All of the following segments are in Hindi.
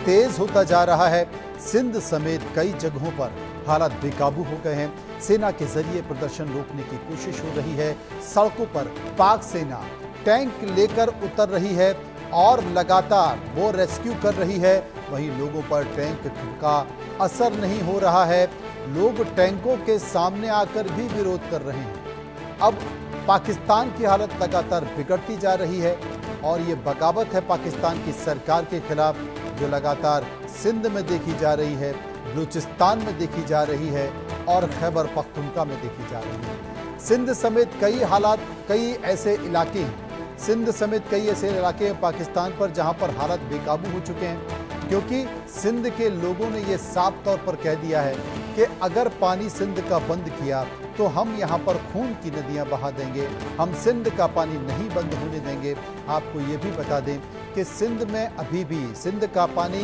तेज होता जा रहा है। सिंध समेत कई जगहों पर हालात बेकाबू हो गए हैं। सेना के जरिए प्रदर्शन रोकने की कोशिश हो रही है। सड़कों पर पाक सेना टैंक लेकर उतर रही है और लगातार वो रेस्क्यू कर रही है। वहीं लोगों पर टैंक का असर नहीं हो रहा है। लोग टैंकों के सामने आकर भी विरोध कर रहे हैं। अब पाकिस्तान की हालत लगातार बिगड़ती जा रही है और ये बगावत है पाकिस्तान की सरकार के खिलाफ, जो लगातार सिंध में देखी जा रही है, बलूचिस्तान में देखी जा रही है और खैबर पख्तूनख्वा में देखी जा रही है। सिंध समेत कई ऐसे इलाके हैं, सिंध समेत कई ऐसे इलाके हैं पाकिस्तान पर जहां पर हालात बेकाबू हो चुके हैं, क्योंकि सिंध के लोगों ने यह साफ तौर पर कह दिया है कि अगर पानी सिंध का बंद किया तो हम यहाँ पर खून की नदियाँ बहा देंगे, हम सिंध का पानी नहीं बंद होने देंगे। आपको ये भी बता दें कि सिंध में अभी भी सिंध का पानी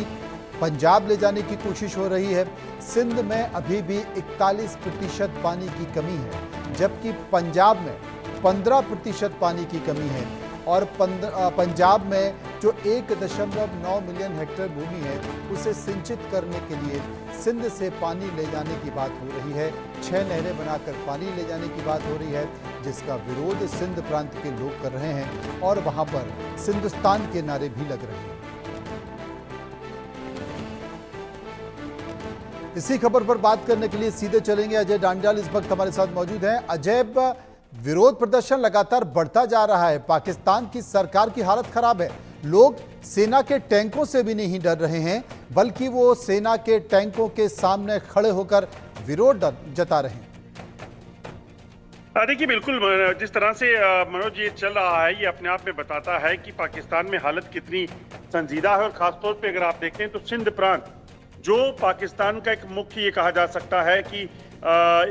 पंजाब ले जाने की कोशिश हो रही है। सिंध में अभी भी 41% पानी की कमी है, जबकि पंजाब में 15% पानी की कमी है और पंजाब में जो 1.9 मिलियन हेक्टेयर भूमि है उसे सिंचित करने के लिए सिंध से पानी ले जाने की बात हो रही है। 6 नहरें बनाकर पानी ले जाने की बात हो रही है, जिसका विरोध सिंध प्रांत के लोग कर रहे हैं और वहां पर सिंधुस्तान के नारे भी लग रहे हैं। इसी खबर पर बात करने के लिए सीधे चलेंगे। अजय डांडियाल इस वक्त हमारे साथ मौजूद हैं। अजय, विरोध प्रदर्शन लगातार बढ़ता जा रहा है, पाकिस्तान की सरकार की हालत खराब है। लोग सेना के टैंकों से भी नहीं डर रहे हैं, बल्कि वो सेना के टैंकों के सामने खड़े होकर विरोध जता रहे हैं। देखिए, बिल्कुल जिस तरह से मनोज ये चल रहा है, ये अपने आप में बताता है कि पाकिस्तान में हालत कितनी संजीदा है। और खासतौर पे अगर आप देखें तो सिंध प्रांत जो पाकिस्तान का एक मुख्य ये कहा जा सकता है कि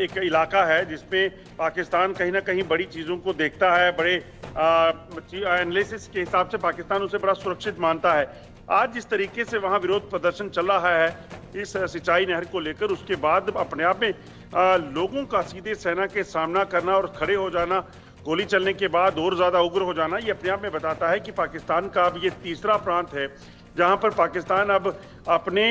एक इलाका है जिसमें पाकिस्तान कहीं ना कहीं बड़ी चीज़ों को देखता है, बड़े एनालिसिस के हिसाब से पाकिस्तान उसे बड़ा सुरक्षित मानता है। आज जिस तरीके से वहाँ विरोध प्रदर्शन चल रहा है इस सिंचाई नहर को लेकर, उसके बाद अपने आप में लोगों का सीधे सेना के सामना करना और खड़े हो जाना, गोली चलने के बाद और ज़्यादा उग्र हो जाना, ये अपने आप में बताता है कि पाकिस्तान का अब ये तीसरा प्रांत है जहां पर पाकिस्तान अब अपने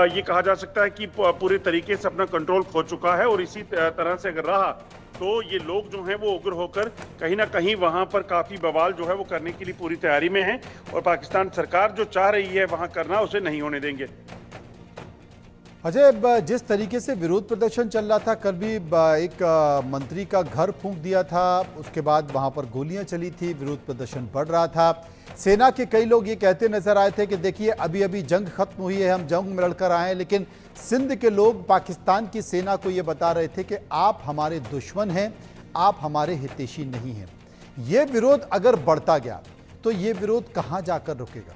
ये कहा जा सकता है कि पूरे तरीके से अपना कंट्रोल खो चुका है। और इसी तरह से अगर रहा तो ये लोग जो हैं वो उग्र होकर कहीं ना कहीं वहां पर काफी बवाल जो है वो करने के लिए पूरी तैयारी में है और पाकिस्तान सरकार जो चाह रही है वहां करना उसे नहीं होने देंगे। अजय, जिस तरीके से विरोध प्रदर्शन चल रहा था, कल भी एक मंत्री का घर फूंक दिया था, उसके बाद वहां पर गोलियां चली थी, विरोध प्रदर्शन बढ़ रहा था। सेना के कई लोग ये कहते नजर आए थे कि देखिए अभी अभी जंग खत्म हुई है, हम जंग में लड़कर आए हैं, लेकिन सिंध के लोग पाकिस्तान की सेना को ये बता रहे थे कि आप हमारे दुश्मन हैं, आप हमारे हितैषी नहीं हैं। ये विरोध अगर बढ़ता गया तो ये विरोध कहाँ जाकर रुकेगा?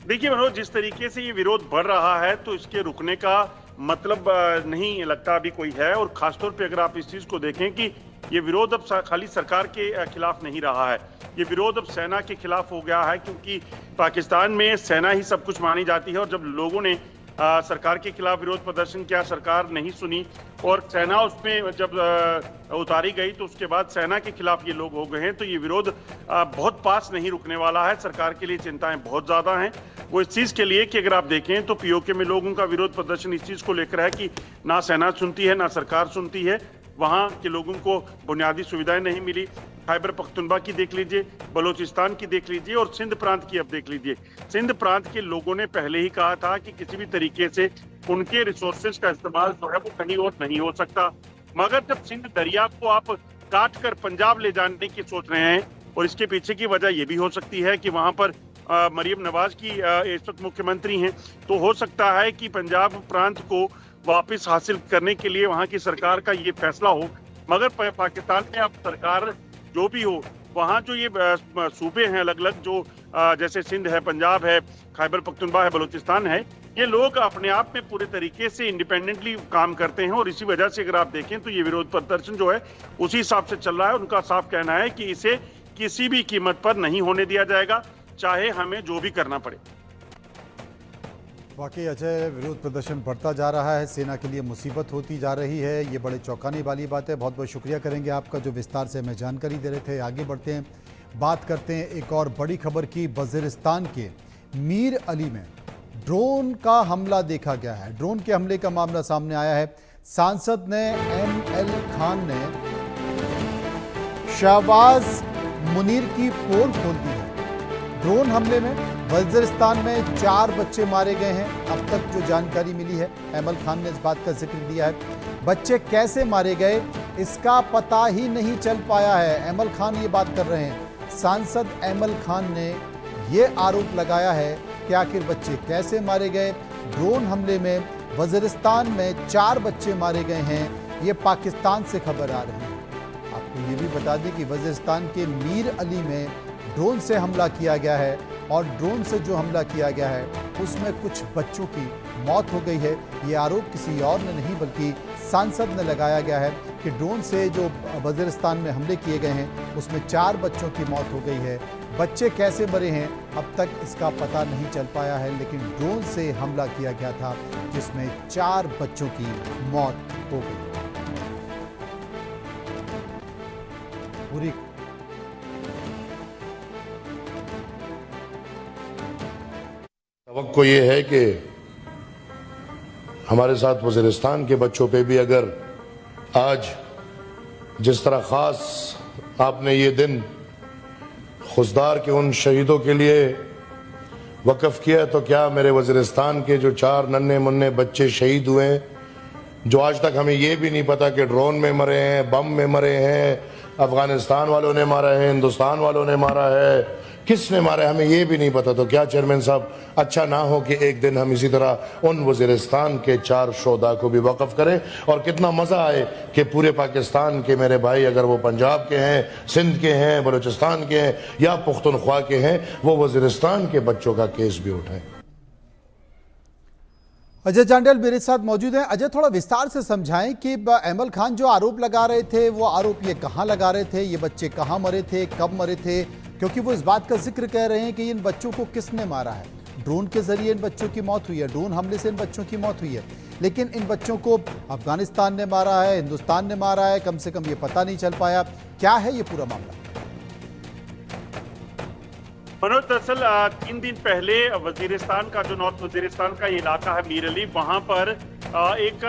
देखिए मनोज, जिस तरीके से ये विरोध बढ़ रहा है तो इसके रुकने का मतलब नहीं लगता अभी कोई है। और खासतौर पे अगर आप इस चीज को देखें कि ये विरोध अब खाली सरकार के खिलाफ नहीं रहा है, ये विरोध अब सेना के खिलाफ हो गया है, क्योंकि पाकिस्तान में सेना ही सब कुछ मानी जाती है। और जब लोगों ने सरकार के खिलाफ विरोध प्रदर्शन किया, सरकार नहीं सुनी और सेना उसमें जब उतारी गई तो उसके बाद सेना के खिलाफ ये लोग हो गए हैं। तो ये विरोध बहुत पास नहीं रुकने वाला है। सरकार के लिए चिंताएं बहुत ज्यादा हैं, वो इस चीज के लिए कि अगर आप देखें तो पीओके में लोगों का विरोध प्रदर्शन इस चीज को लेकर है कि ना सेना सुनती है ना सरकार सुनती है, वहां के लोगों को बुनियादी सुविधाएं नहीं मिली। खैबर पख्तूनख्वा की देख लीजिए, बलूचिस्तान की देख लीजिए और सिंध प्रांत की अब देख लीजिए। सिंध प्रांत के लोगों ने पहले ही कहा था कि किसी भी तरीके से उनके रिसोर्सेज का इस्तेमाल जो है वो कहीं और नहीं हो सकता। मगर जब सिंध दरिया को आप काट कर पंजाब ले जाने की सोच रहे हैं, और इसके पीछे की वजह यह भी हो सकती है कि वहां पर मरियम नवाज की इस वक्त मुख्यमंत्री हैं, तो हो सकता है कि पंजाब प्रांत को वापस हासिल करने के लिए वहां की सरकार का ये फैसला हो। मगर पाकिस्तान में अब सरकार जो भी हो, वहां जो ये सूबे हैं अलग अलग, जो जैसे सिंध है, पंजाब है, खैबर पख्तूनख्वा है, बलूचिस्तान है, ये लोग अपने आप में पूरे तरीके से इंडिपेंडेंटली काम करते हैं। और इसी वजह से अगर आप देखें तो ये विरोध प्रदर्शन जो है उसी हिसाब से चल रहा है। उनका साफ कहना है कि इसे किसी भी कीमत पर नहीं होने दिया जाएगा, चाहे हमें जो भी करना पड़े। वाकई अजय, विरोध प्रदर्शन बढ़ता जा रहा है, सेना के लिए मुसीबत होती जा रही है, ये बड़े चौंकाने वाली बात है। बहुत बहुत शुक्रिया करेंगे आपका जो विस्तार से हमें जानकारी दे रहे थे। आगे बढ़ते हैं, बात करते हैं एक और बड़ी खबर की। वज़ीरिस्तान के मीर अली में ड्रोन का हमला देखा गया है। ड्रोन के हमले का मामला सामने आया है। सांसद ने ML खान ने शहबाज मुनीर की पोल खोल दी है। ड्रोन हमले में वजीरिस्तान में 4 बच्चे मारे गए हैं। अब तक जो जानकारी मिली है, ML खान ने इस बात का जिक्र दिया है। बच्चे कैसे मारे गए इसका पता ही नहीं चल पाया है। ML खान ये बात कर रहे हैं। सांसद ML खान ने ये आरोप लगाया है कि आखिर बच्चे कैसे मारे गए। ड्रोन हमले में वजीरिस्तान में 4 बच्चे मारे गए हैं। ये पाकिस्तान से खबर आ रही है। आपको ये भी बता दें कि वजीरिस्तान के मीर अली में ड्रोन से हमला किया गया है और ड्रोन से जो हमला किया गया है उसमें कुछ बच्चों की मौत हो गई है। ये आरोप किसी और ने नहीं बल्कि सांसद ने लगाया गया है कि ड्रोन से जो वजीरिस्तान में हमले किए गए हैं उसमें 4 बच्चों की मौत हो गई है। बच्चे कैसे मरे हैं अब तक इसका पता नहीं चल पाया है, लेकिन ड्रोन से हमला किया गया था जिसमें 4 बच्चों की मौत हो गई। पूरी तवक्को ये है कि हमारे साथ वज़ीरिस्तान के बच्चों पे भी अगर आज जिस तरह ख़ास आपने ये दिन खुशदार के उन शहीदों के लिए वक़फ़ किया, तो क्या मेरे वज़ीरिस्तान के जो 4 नन्हे मुन्ने बच्चे शहीद हुए हैं, जो आज तक हमें ये भी नहीं पता कि ड्रोन में मरे हैं, बम में मरे हैं, अफ़गानिस्तान वालों ने मारा है, हिंदुस्तान वालों ने मारा है, किसने मारा है, हमें ये भी नहीं पता। तो क्या चेयरमैन साहब अच्छा ना हो कि एक दिन हम इसी तरह उन वज़ीरिस्तान के 4 शोधा को भी वक़फ़ करें और कितना मज़ा आए कि पूरे पाकिस्तान के मेरे भाई, अगर वो पंजाब के हैं, सिंध के हैं, बलूचिस्तान के हैं या पुख्तनख्वा के हैं, वो वज़ीरिस्तान के बच्चों का केस भी उठाएं। अजय जांडेल मेरे साथ मौजूद हैं। अजय, थोड़ा विस्तार से समझाएं कि ML खान जो आरोप लगा रहे थे वो आरोप ये कहाँ लगा रहे थे, ये बच्चे कहाँ मरे थे, कब मरे थे, क्योंकि वो इस बात का जिक्र कर रहे हैं कि इन बच्चों को किसने मारा है। ड्रोन के जरिए इन बच्चों की मौत हुई है, ड्रोन हमले से इन बच्चों की मौत हुई है, लेकिन इन बच्चों को अफगानिस्तान ने मारा है, हिंदुस्तान ने मारा है, कम से कम ये पता नहीं चल पाया। क्या है ये पूरा मामला? मनोज, दरअसल 3 दिन पहले वजीरिस्तान का जो नॉर्थ वजीरिस्तान का इलाका है मीर अली, वहां पर एक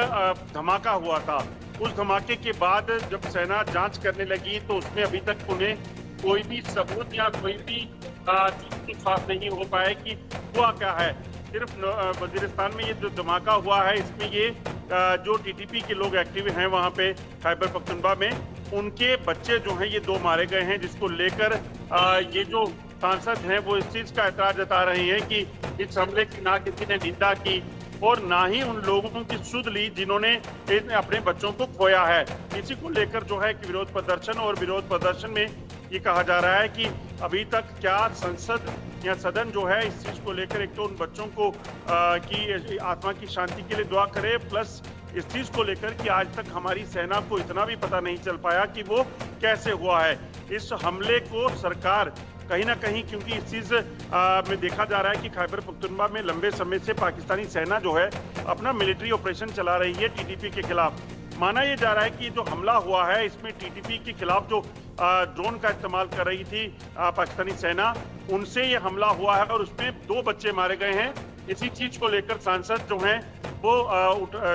धमाका हुआ था। उस धमाके के बाद जब सेना जांच करने लगी तो उसमें अभी तक उन्हें कोई भी सबूत या कोई भी चीज खास नहीं हो पाया कि हुआ क्या है। सिर्फ वजीरिस्तान में ये जो धमाका हुआ है इसमें ये जो TTP के लोग एक्टिव हैं वहाँ पे खैबर पख्तूनख्वा में, उनके बच्चे जो हैं ये 2 मारे गए हैं, जिसको लेकर ये जो सांसद हैं वो इस चीज का एतराज जता रहे हैं कि इस हमले की ना किसी ने निंदा की और ना ही उन लोगों की सुध ली जिन्होंने अपने बच्चों को खोया है। इसी को लेकर जो है कि विरोध प्रदर्शन, और विरोध प्रदर्शन में ये कहा जा रहा है कि अभी तक क्या संसद या सदन जो है इस चीज को लेकर एक तो उन बच्चों को की आत्मा की शांति के लिए दुआ करे, प्लस इस चीज को लेकर कि आज तक हमारी सेना को इतना भी पता नहीं चल पाया कि वो कैसे हुआ है। इस हमले को सरकार कहीं ना कहीं, क्योंकि इस चीज में देखा जा रहा है कि खैबर पख्तूनख्वा में लंबे समय से पाकिस्तानी सेना जो है अपना मिलिट्री ऑपरेशन चला रही है TTP के खिलाफ। माना यह जा रहा है कि जो हमला हुआ है इसमें TTP के खिलाफ जो ड्रोन का इस्तेमाल कर रही थी पाकिस्तानी सेना, उनसे ये हमला हुआ है और उसमें 2 बच्चे मारे गए हैं। इसी चीज को लेकर सांसद जो हैं वो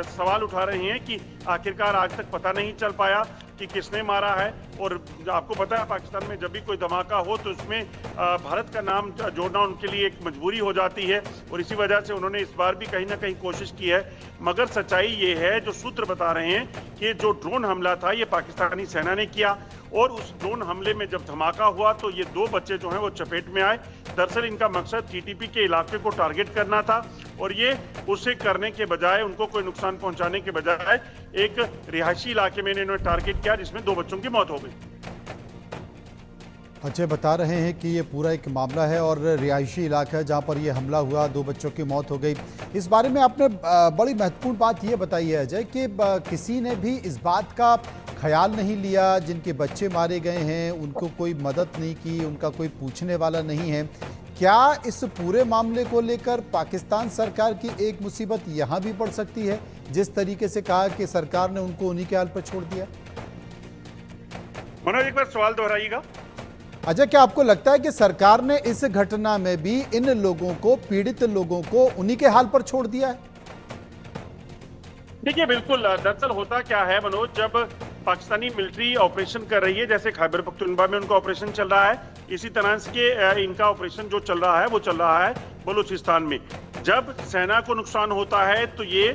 सवाल उठा रहे हैं कि आखिरकार आज तक पता नहीं चल पाया कि किसने मारा है। और आपको पता है पाकिस्तान में जब भी कोई धमाका हो तो उसमें भारत का नाम जोड़ना उनके लिए एक मजबूरी हो जाती है, और इसी वजह से उन्होंने इस बार भी कहीं ना कहीं कोशिश की है। मगर सच्चाई ये है, जो सूत्र बता रहे हैं कि जो ड्रोन हमला था ये पाकिस्तानी सेना ने किया, और उस ड्रोन हमले में जब धमाका हुआ तो ये 2 बच्चे जो हैं वो चपेट में आए। दरअसल इनका मकसद TTP के इलाके को टारगेट करना था, और ये उसे करने के बजाय, उनको कोई नुकसान पहुंचाने के बजाय एक रिहायशी इलाके में इन्होंने टारगेट किया जिसमें 2 बच्चों की मौत हो गई। अजय बता रहे हैं कि ये पूरा एक मामला है और रिहायशी इलाका है जहां पर ये हमला हुआ, 2 बच्चों की मौत हो गई। इस बारे में आपने बड़ी महत्वपूर्ण बात ये बताई है अजय कि किसी ने भी इस बात का ख्याल नहीं लिया, जिनके बच्चे मारे गए हैं उनको कोई मदद नहीं की, उनका कोई पूछने वाला नहीं है। क्या इस पूरे मामले को लेकर पाकिस्तान सरकार की एक मुसीबत यहाँ भी पड़ सकती है, जिस तरीके से कहा कि सरकार ने उनको उन्हीं के हाल पर छोड़ दिया? मनोज, एक बार सवाल दोहराइएगा। अजय, क्या आपको लगता है कि सरकार ने इस घटना में भी इन लोगों को, पीड़ित लोगों को उन्हीं के हाल पर छोड़ दिया है? देखिए, बिल्कुल। दरअसल होता क्या है मनोज, जब पाकिस्तानी मिलिट्री ऑपरेशन कर रही है, जैसे खैबर पख्तूनख्वा में उनका ऑपरेशन चल रहा है, इसी तरह से इनका ऑपरेशन जो चल रहा है वो चल रहा है बलूचिस्तान में। जब सेना को नुकसान होता है तो ये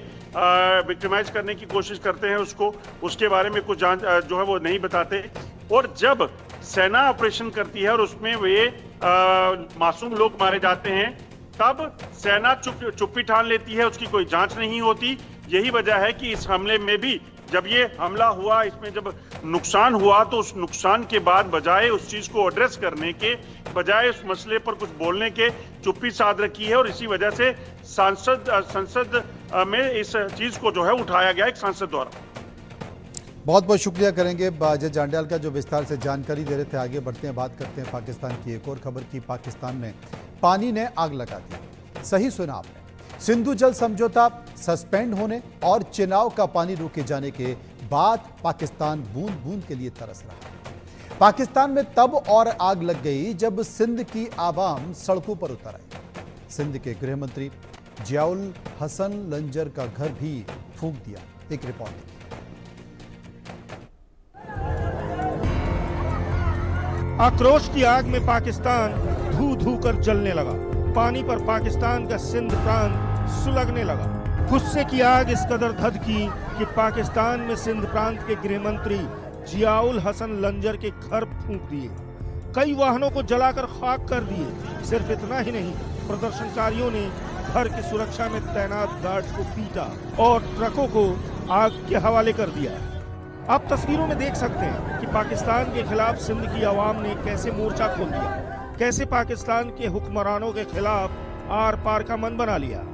विक्टिमाइज करने की कोशिश करते हैं उसको, उसके बारे में कुछ जांच जो है वो नहीं बताते। और जब सेना ऑपरेशन करती है और उसमें वे मासूम लोग मारे जाते हैं, तब सेना चुप्पी ठान लेती है, उसकी कोई जांच नहीं होती। यही वजह है कि इस हमले में भी जब ये हमला हुआ, इसमें जब नुकसान हुआ, तो उस नुकसान के बाद बजाय उस चीज को एड्रेस करने के, बजाय उस मसले पर कुछ बोलने के, चुप्पी साध रखी है। और इसी वजह से संसद में इस चीज को जो है उठाया गया एक सांसद द्वारा। बहुत बहुत शुक्रिया करेंगे अजय जांड्याल का, जो विस्तार से जानकारी दे रहे थे। आगे बढ़ते हैं, बात करते हैं पाकिस्तान की एक और खबर की। पाकिस्तान में पानी ने आग लगा दी। सही सुना आपने, सिंधु जल समझौता सस्पेंड होने और चिनाब का पानी रोके जाने के बाद पाकिस्तान बूंद बूंद के लिए तरस रहा। पाकिस्तान में तब और आग लग गई जब सिंध की आवाम सड़कों पर उतर आई। सिंध के गृह मंत्री जियाउल हसन लंजर का घर भी फूंक दिया। एक रिपोर्ट देखिए। आक्रोश की आग में पाकिस्तान धू धू कर जलने लगा। पानी पर पाकिस्तान का सिंध प्रांत सुलगने लगा। गुस्से की आग इस कदर धधकी कि पाकिस्तान में सिंध प्रांत के गृह मंत्री जियाउल हसन लंजर के घर फूंक दिए, कई वाहनों को जलाकर खाक कर दिए। सिर्फ इतना ही नहीं, प्रदर्शनकारियों ने घर की सुरक्षा में तैनात गार्ड्स को पीटा और ट्रकों को आग के हवाले कर दिया। आप तस्वीरों में देख सकते हैं कि पाकिस्तान के खिलाफ सिंध की आवाम ने कैसे मोर्चा खोल दिया, कैसे पाकिस्तान के हुक्मरानों के खिलाफ आर पार का मन बना लिया।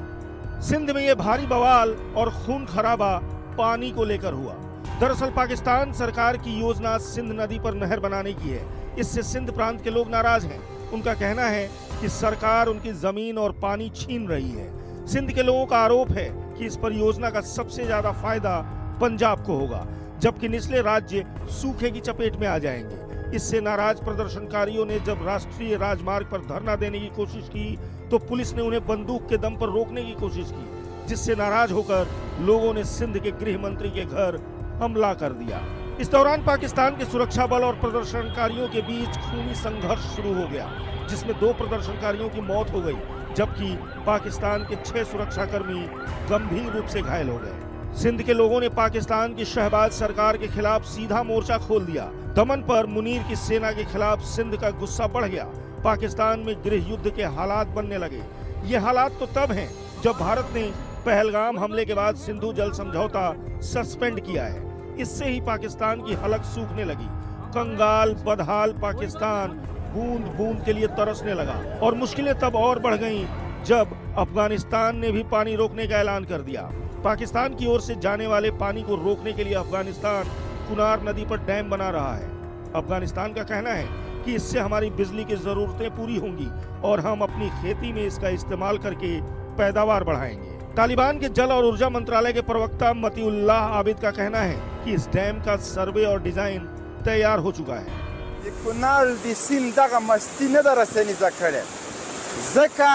सिंध में ये भारी बवाल और खून खराबा पानी को लेकर हुआ। दरअसल पाकिस्तान सरकार की योजना सिंध नदी पर नहर बनाने की है। इससे सिंध प्रांत के लोग नाराज हैं। उनका कहना है कि सरकार उनकी जमीन और पानी छीन रही है। सिंध के लोगों का आरोप है कि इस परियोजना का सबसे ज्यादा फायदा पंजाब को होगा, जबकि निचले राज्य सूखे की चपेट में आ जाएंगे। इससे नाराज प्रदर्शनकारियों ने जब राष्ट्रीय राजमार्ग पर धरना देने की कोशिश की तो पुलिस ने उन्हें बंदूक के दम पर रोकने की कोशिश की, जिससे नाराज होकर लोगों ने सिंध के गृह मंत्री के घर हमला कर दिया। इस दौरान पाकिस्तान के सुरक्षा बल और प्रदर्शनकारियों के बीच खूनी संघर्ष शुरू हो गया, जिसमें 2 प्रदर्शनकारियों की मौत हो गई, जबकि पाकिस्तान के 6 सुरक्षाकर्मी गंभीर रूप से घायल हो गए। सिंध के लोगों ने पाकिस्तान की शहबाज सरकार के खिलाफ सीधा मोर्चा खोल दिया। दमन पर मुनीर की सेना के खिलाफ सिंध का गुस्सा बढ़ गया। पाकिस्तान में गृह युद्ध के हालात बनने लगे। ये हालात तो तब हैं जब भारत ने पहलगाम हमले के बाद सिंधु जल समझौता सस्पेंड किया है। इससे ही पाकिस्तान की हलक सूखने लगी। कंगाल बदहाल पाकिस्तान बूंद बूंद के लिए तरसने लगा। और मुश्किलें तब और बढ़ गईं जब अफगानिस्तान ने भी पानी रोकने का ऐलान कर दिया। पाकिस्तान की ओर से जाने वाले पानी को रोकने के लिए अफगानिस्तान कुनार नदी पर डैम बना रहा है। अफगानिस्तान का कहना है कि इससे हमारी बिजली की जरूरतें पूरी होंगी और हम अपनी खेती में इसका इस्तेमाल करके पैदावार बढ़ाएंगे। तालिबान के जल और ऊर्जा मंत्रालय के प्रवक्ता मतीउल्लाह आबिद का कहना है कि इस डैम का सर्वे और डिजाइन तैयार हो चुका है। कुनाल दी सिंध का मस्ती न दरसनी जकड़े जका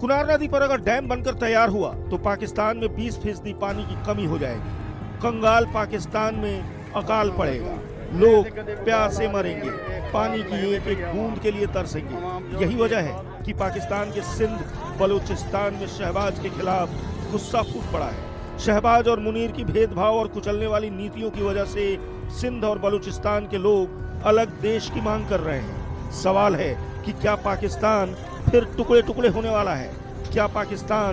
कुनार नदी पर अगर डैम बनकर तैयार हुआ तो पाकिस्तान में 20% पानी की कमी हो जाएगी। कंगाल पाकिस्तान में अकाल पड़ेगा, लोग प्यासे मरेंगे, पानी की एक एक बूंद के लिए तरसेंगे। यही वजह है कि पाकिस्तान के सिंध बलूचिस्तान में शहबाज के खिलाफ गुस्सा फूट पड़ा है। शहबाज और मुनीर की भेदभाव और कुचलने वाली नीतियों की वजह से सिंध और बलूचिस्तान के लोग अलग देश की मांग कर रहे हैं। सवाल है कि क्या पाकिस्तान फिर टुकड़े टुकड़े होने वाला है? क्या पाकिस्तान